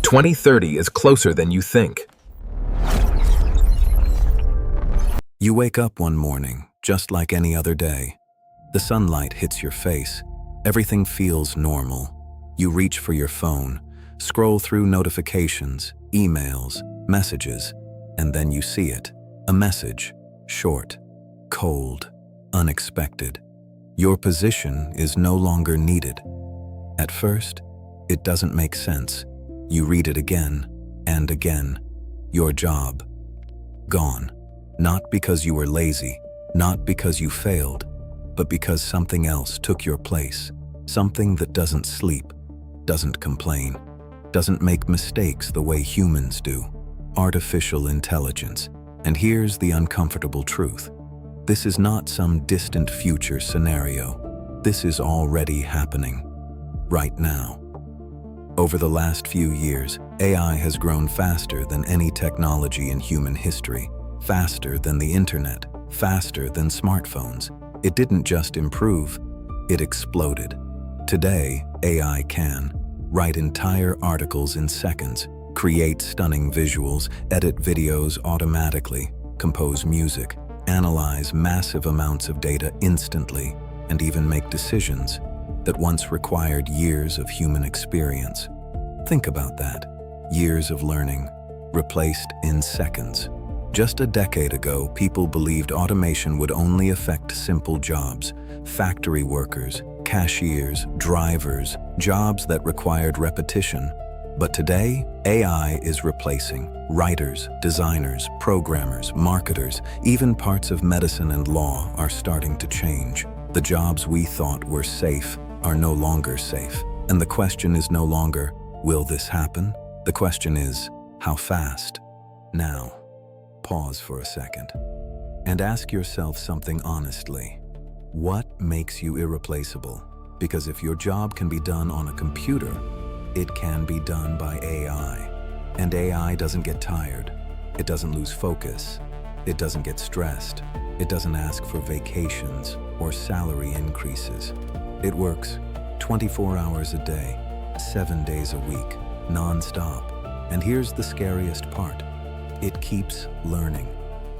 2030 is closer than you think. You wake up one morning, just like any other day. The sunlight hits your face. Everything feels normal. You reach for your phone, scroll through notifications, emails, messages, and then you see it. A message, short, cold, unexpected. Your position is no longer needed. At first, it doesn't make sense. You read it again and again. Your job, gone. Not because you were lazy, not because you failed, but because something else took your place. Something that doesn't sleep, doesn't complain, doesn't make mistakes the way humans do. Artificial intelligence. And here's the uncomfortable truth. This is not some distant future scenario. This is already happening, right now. Over the last few years, AI has grown faster than any technology in human history, faster than the internet, faster than smartphones. It didn't just improve, it exploded. Today, AI can write entire articles in seconds, create stunning visuals, edit videos automatically, compose music, analyze massive amounts of data instantly, and even make decisions that once required years of human experience. Think about that. Years of learning, replaced in seconds. Just a decade ago, people believed automation would only affect simple jobs, factory workers, cashiers, drivers, jobs that required repetition. But today, AI is replacing writers, designers, programmers, marketers, even parts of medicine and law are starting to change. The jobs we thought were safe are no longer safe. And the question is no longer, will this happen? The question is, how fast? Now, pause for a second and ask yourself something honestly. What makes you irreplaceable? Because if your job can be done on a computer, it can be done by AI. And AI doesn't get tired. It doesn't lose focus. It doesn't get stressed. It doesn't ask for vacations or salary increases. It works 24 hours a day, 7 days a week, non-stop. And here's the scariest part. It keeps learning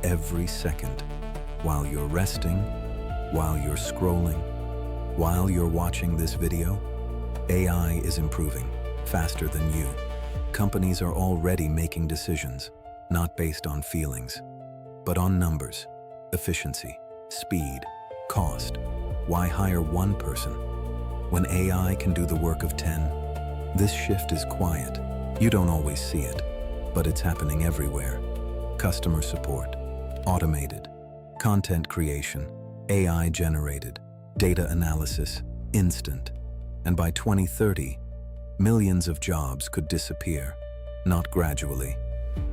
every second. While you're resting, while you're scrolling, while you're watching this video, AI is improving faster than you. Companies are already making decisions, not based on feelings, but on numbers, efficiency, speed, cost. Why hire one person when AI can do the work of 10? This shift is quiet. You don't always see it, but it's happening everywhere. Customer support, automated. Content creation, AI generated. Data analysis, instant. And by 2030, millions of jobs could disappear. Not gradually,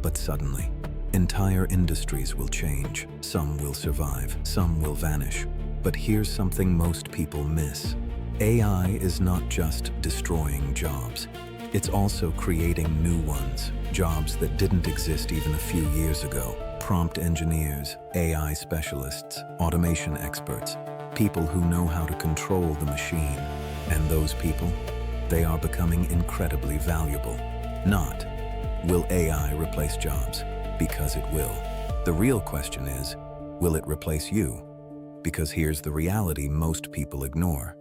but suddenly. Entire industries will change. Some will survive, some will vanish. But here's something most people miss. AI is not just destroying jobs. It's also creating new ones, jobs that didn't exist even a few years ago. Prompt engineers, AI specialists, automation experts, people who know how to control the machine. And those people, they are becoming incredibly valuable. Not, will AI replace jobs? Because it will. The real question is, will it replace you? Because here's the reality most people ignore.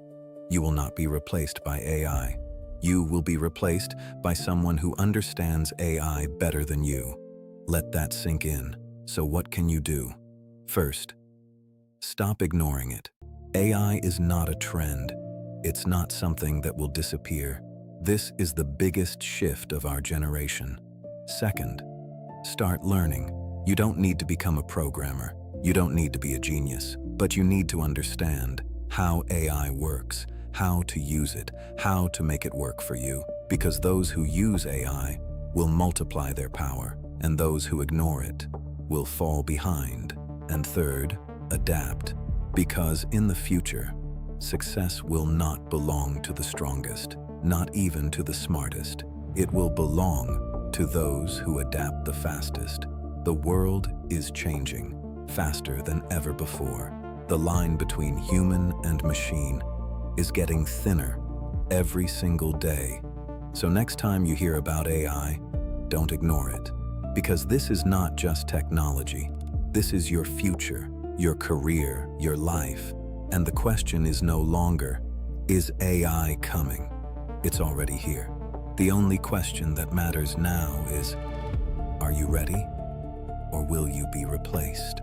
You will not be replaced by AI. You will be replaced by someone who understands AI better than you. Let that sink in. So what can you do? First, stop ignoring it. AI is not a trend. It's not something that will disappear. This is the biggest shift of our generation. Second, start learning. You don't need to become a programmer. You don't need to be a genius, but you need to understand how AI works, how to use it, how to make it work for you. Because those who use AI will multiply their power, and those who ignore it will fall behind. And third, adapt. Because in the future, success will not belong to the strongest, not even to the smartest. It will belong to those who adapt the fastest. The world is changing faster than ever before. The line between human and machine is getting thinner every single day. So next time you hear about AI, don't ignore it. Because this is not just technology. This is your future, your career, your life. And the question is no longer, is AI coming? It's already here. The only question that matters now is, are you ready? Or will you be replaced?